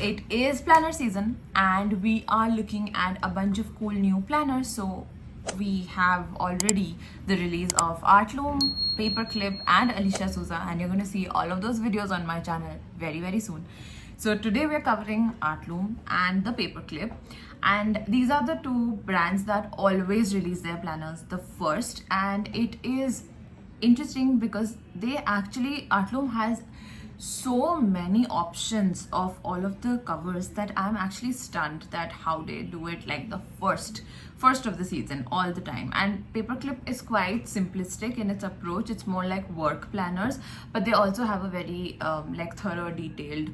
it is planner season and we are looking at a bunch of cool new planners. So we have already the release of Artloom, PaperClip and Alicia Souza, and you're going to see all of those videos on my channel very soon. So today we're covering Artloom and the PaperClip, and these are the two brands that always release their planners the first, and it is interesting because Artloom has so many options of all of the covers that I'm actually stunned that how they do it like the first of the season all the time. And PaperClip is quite simplistic in its approach. It's more like work planners, but they also have a very like thorough detailed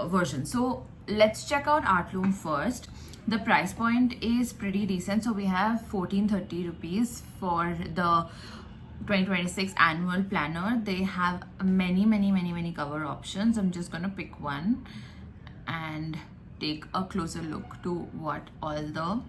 version. So let's check out Artloom first. The price point is pretty decent, so we have 1430 rupees for the 2026 annual planner. They have many cover options. I'm just gonna pick one and take a closer look to what all the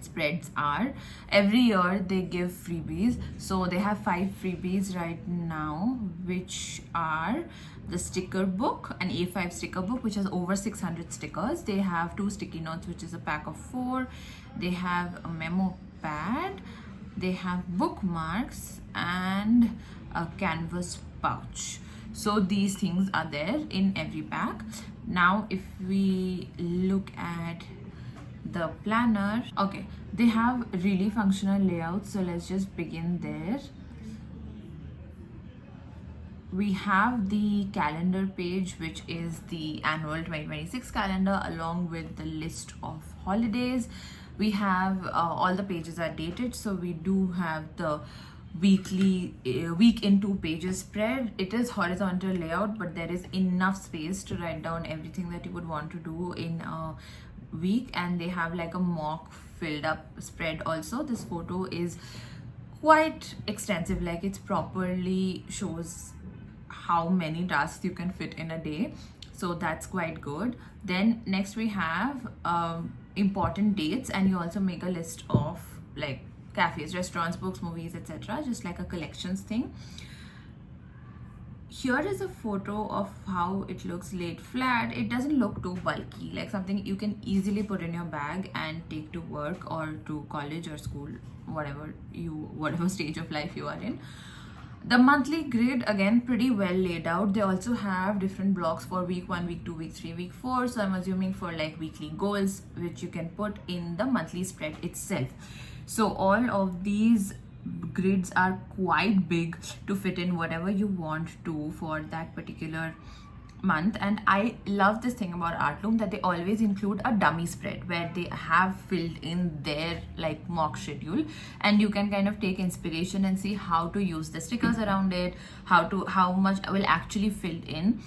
spreads are. Every year they give freebies, so they have 5 freebies right now, which are the sticker book, an A5 sticker book which has over 600 stickers. They have 2 sticky notes, which is a pack of 4. They have a memo pad, they have bookmarks and a canvas pouch. So these things are there in every pack. Now if we look at the planner, okay, they have really functional layouts, so let's just begin there. We have the calendar page, which is the annual 2026 calendar along with the list of holidays. We have all the pages are dated, so we do have the weekly week in 2 pages spread. It is horizontal layout, but there is enough space to write down everything that you would want to do in a week. And they have like a mock filled up spread also. This photo is quite extensive, like it's properly shows how many tasks you can fit in a day, so that's quite good. Then next we have important dates, and you also make a list of like cafes, restaurants, books, movies, etc., just like a collections thing. Here is a photo of how it looks laid flat. It doesn't look too bulky, like something you can easily put in your bag and take to work or to college or school, whatever stage of life you are in. The monthly grid, again, pretty well laid out. They also have different blocks for week 1, week 2, week 3, week 4. So I'm assuming for like weekly goals, which you can put in the monthly spread itself. So all of these grids are quite big to fit in whatever you want to for that particular month. And I love this thing about Artloom, that they always include a dummy spread where they have filled in their like mock schedule, and you can kind of take inspiration and see how to use the stickers around it, how much will actually fill in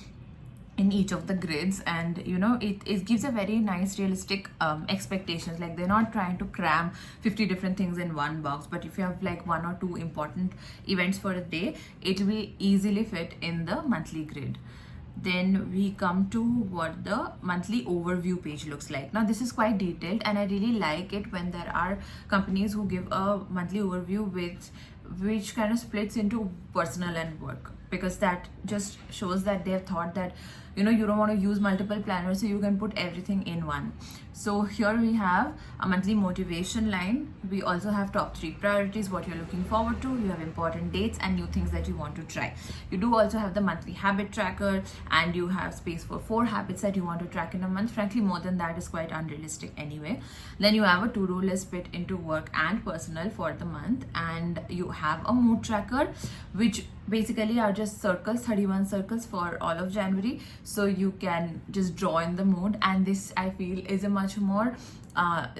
each of the grids. And you know, it gives a very nice realistic expectations. Like they're not trying to cram 50 different things in one box, but if you have like 1 or 2 important events for a day, it will easily fit in the monthly grid. Then we come to what the monthly overview page looks like. Now this is quite detailed, and I really like it when there are companies who give a monthly overview which kind of splits into personal and work, because that just shows that they've thought that, you know, you don't want to use multiple planners, so you can put everything in one. So here we have a monthly motivation line. We also have top 3 priorities, what you're looking forward to. You have important dates and new things that you want to try. You do also have the monthly habit tracker, and you have space for 4 habits that you want to track in a month. Frankly, more than that is quite unrealistic anyway. Then you have a to-do list split into work and personal for the month, and you have a mood tracker, which basically are just circles, 31 circles for all of January, so you can just draw in the mood. And this, I feel, is a much more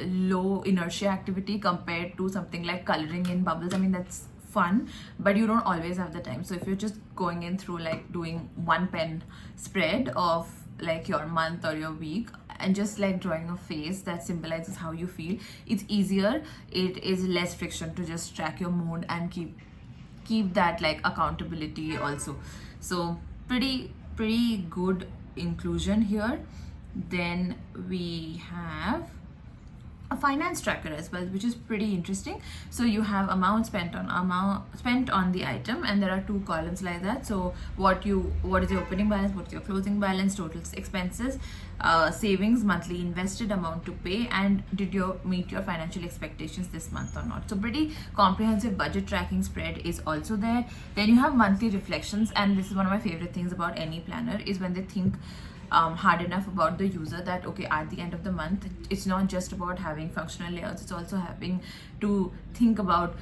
low inertia activity compared to something like coloring in bubbles. I mean, that's fun, but you don't always have the time. So if you're just going in through like doing 1 pen spread of like your month or your week and just like drawing a face that symbolizes how you feel, it's easier. It is less friction to just track your mood and keep that like accountability also. So pretty good inclusion here. Then we have a finance tracker as well, which is pretty interesting. So you have amount spent on the item, and there are 2 columns like that. So what is your opening balance, what's your closing balance, total expenses, savings, monthly invested, amount to pay, and did you meet your financial expectations this month or not. So pretty comprehensive budget tracking spread is also there. Then you have monthly reflections, and this is one of my favorite things about any planner, is when they think hard enough about the user, that okay, at the end of the month, it's not just about having functional layouts, it's also having to think about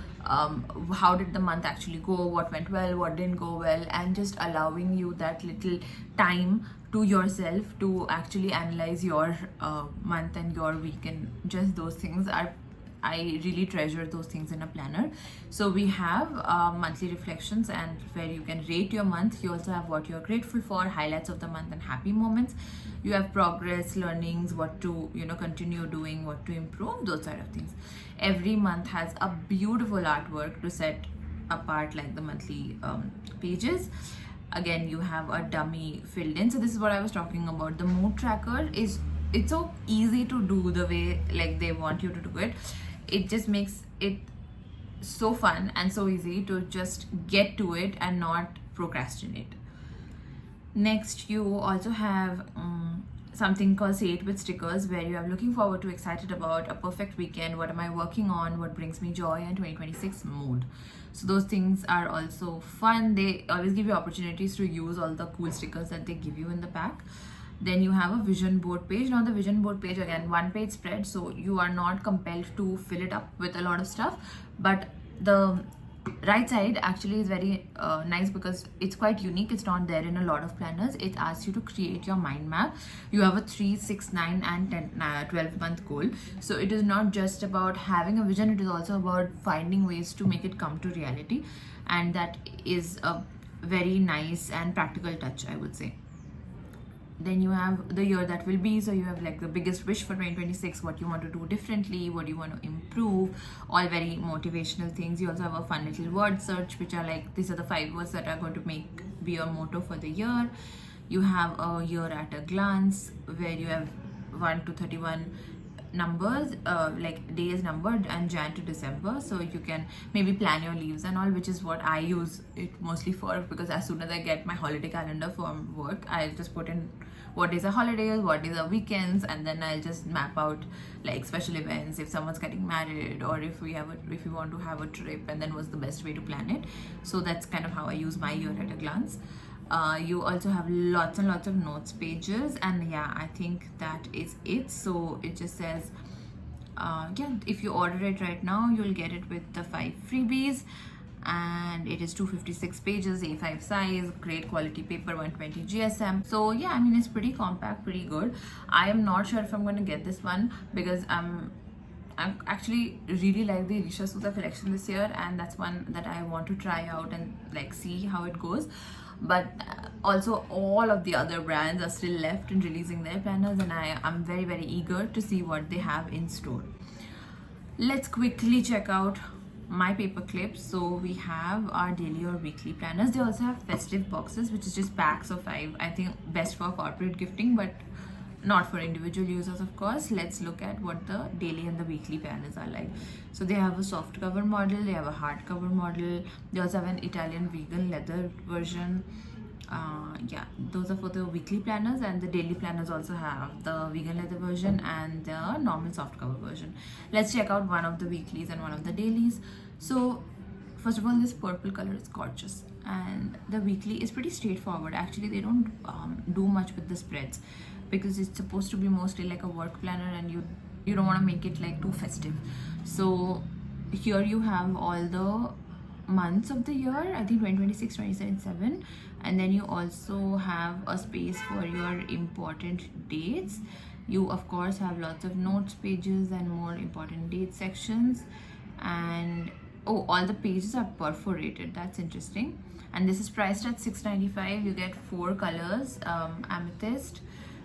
how did the month actually go, what went well, what didn't go well, and just allowing you that little time to yourself to actually analyze your month and your week. And just those things are, I really treasure those things in a planner. So we have monthly reflections, and where you can rate your month. You also have what you're grateful for, highlights of the month, and happy moments. You have progress, learnings, what to continue doing, what to improve, those sort of things. Every month has a beautiful artwork to set apart like the monthly pages. Again, you have a dummy filled in. So this is what I was talking about. The mood tracker it's so easy to do the way like they want you to do it. It just makes it so fun and so easy to just get to it and not procrastinate. Next, you also have something called Say It with Stickers, where you are looking forward to, excited about, a perfect weekend, what am I working on, what brings me joy, and 2026 mood. So those things are also fun. They always give you opportunities to use all the cool stickers that they give you in the pack. Then you have a vision board page. Now the vision board page, again, 1-page spread, so you are not compelled to fill it up with a lot of stuff, but the right side actually is very nice because it's quite unique. It's not there in a lot of planners. It asks you to create your mind map. You have a 3, 6, 9 and 12 month goal. So it is not just about having a vision, it is also about finding ways to make it come to reality, and that is a very nice and practical touch, I would say. Then you have the year that will be, so you have like the biggest wish for 2026, what you want to do differently, what you want to improve, all very motivational things. You also have a fun little word search, which are like, these are the 5 words that are going to be your motto for the year. You have a year at a glance, where you have 1 to 31 numbers, like days numbered, and Jan to December, so you can maybe plan your leaves and all, which is what I use it mostly for, because as soon as I get my holiday calendar from work, I'll just put in what days are holidays, what days are weekends, and then I'll just map out like special events, if someone's getting married, or if we want to have a trip, and then what's the best way to plan it. So that's kind of how I use my year at a glance. You also have lots and lots of notes pages, and yeah, I think that is it. So it just says yeah, if you order it right now, you'll get it with the 5 freebies, and it is 256 pages, A5 size, great quality paper, 120 GSM. So yeah, I mean, it's pretty compact, pretty good. I am not sure if I'm going to get this one, because I actually really like the Risha Suda collection this year, and that's one that I want to try out and like see how it goes. But also all of the other brands are still left in releasing their planners, and I'm very, very eager to see what they have in store. Let's quickly check out My PaperClip. So we have our daily or weekly planners. They also have festive boxes, which is just packs of 5. I think best for corporate gifting, but not for individual users, of course. Let's look at what the daily and the weekly planners are like. So they have a soft cover model, they have a hard cover model, they also have an Italian vegan leather version. Yeah, those are for the weekly planners, and the daily planners also have the vegan leather version and the normal soft cover version. Let's check out one of the weeklies and one of the dailies. So first of all, this purple color is gorgeous, and the weekly is pretty straightforward. Actually, they don't do much with the spreads, because it's supposed to be mostly like a work planner, and you don't want to make it like too festive. So here you have all the months of the year, I think 2026, 2027, and then you also have a space for your important dates. You of course have lots of notes pages and more important date sections, and oh, all the pages are perforated. That's interesting. And this is priced at $6.95. You get 4 colors, amethyst,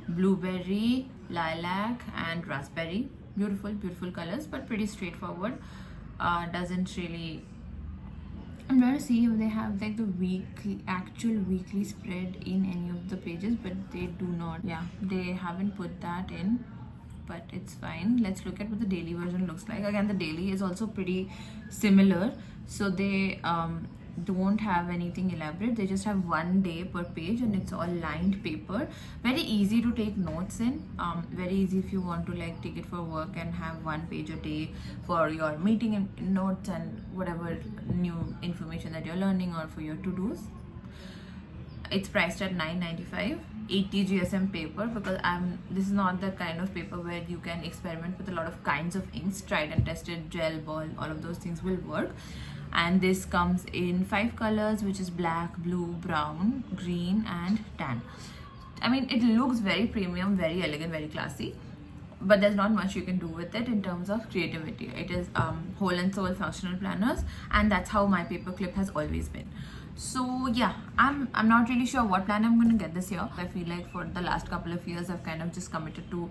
blueberry, lilac, and raspberry. Beautiful colors, but pretty straightforward. Doesn't really, I'm trying to see if they have like the actual weekly spread in any of the pages, but they do not. Yeah, they haven't put that in. but it's fine. Let's look at what the daily version looks like. Again, the daily is also pretty similar, so they don't have anything elaborate. They just have 1 day per page, and it's all lined paper. Very easy to take notes in. Very easy if you want to like take it for work and have 1 page a day for your meeting and notes and whatever new information that you're learning, or for your to-dos. It's priced at $9.95. 80 GSM paper, because this is not the kind of paper where you can experiment with a lot of kinds of inks. Tried and tested, gel, ball, all of those things will work. And this comes in 5 colors, which is black, blue, brown, green and tan. I mean, it looks very premium, very elegant, very classy, but there's not much you can do with it in terms of creativity. It is whole and soul functional planners, and that's how my paperclip has always been. So yeah, I'm not really sure what plan I'm going to get this year. I feel like for the last couple of years I've kind of just committed to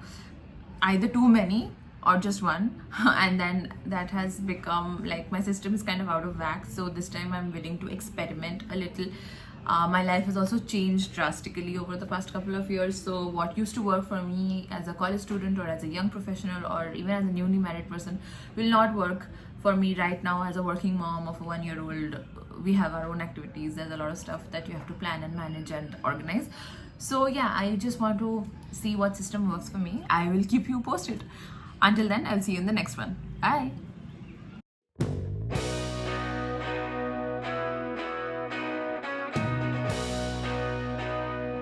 either too many or just one, and then that has become like my system is kind of out of whack. So this time I'm willing to experiment a little. My life has also changed drastically over the past couple of years. So what used to work for me as a college student or as a young professional or even as a newly married person will not work for me right now as a working mom of a 1-year-old. We have our own activities. There's a lot of stuff that you have to plan and manage and organize. So yeah, I just want to see what system works for me. I will keep you posted. Until then, I'll see you in the next one. Bye.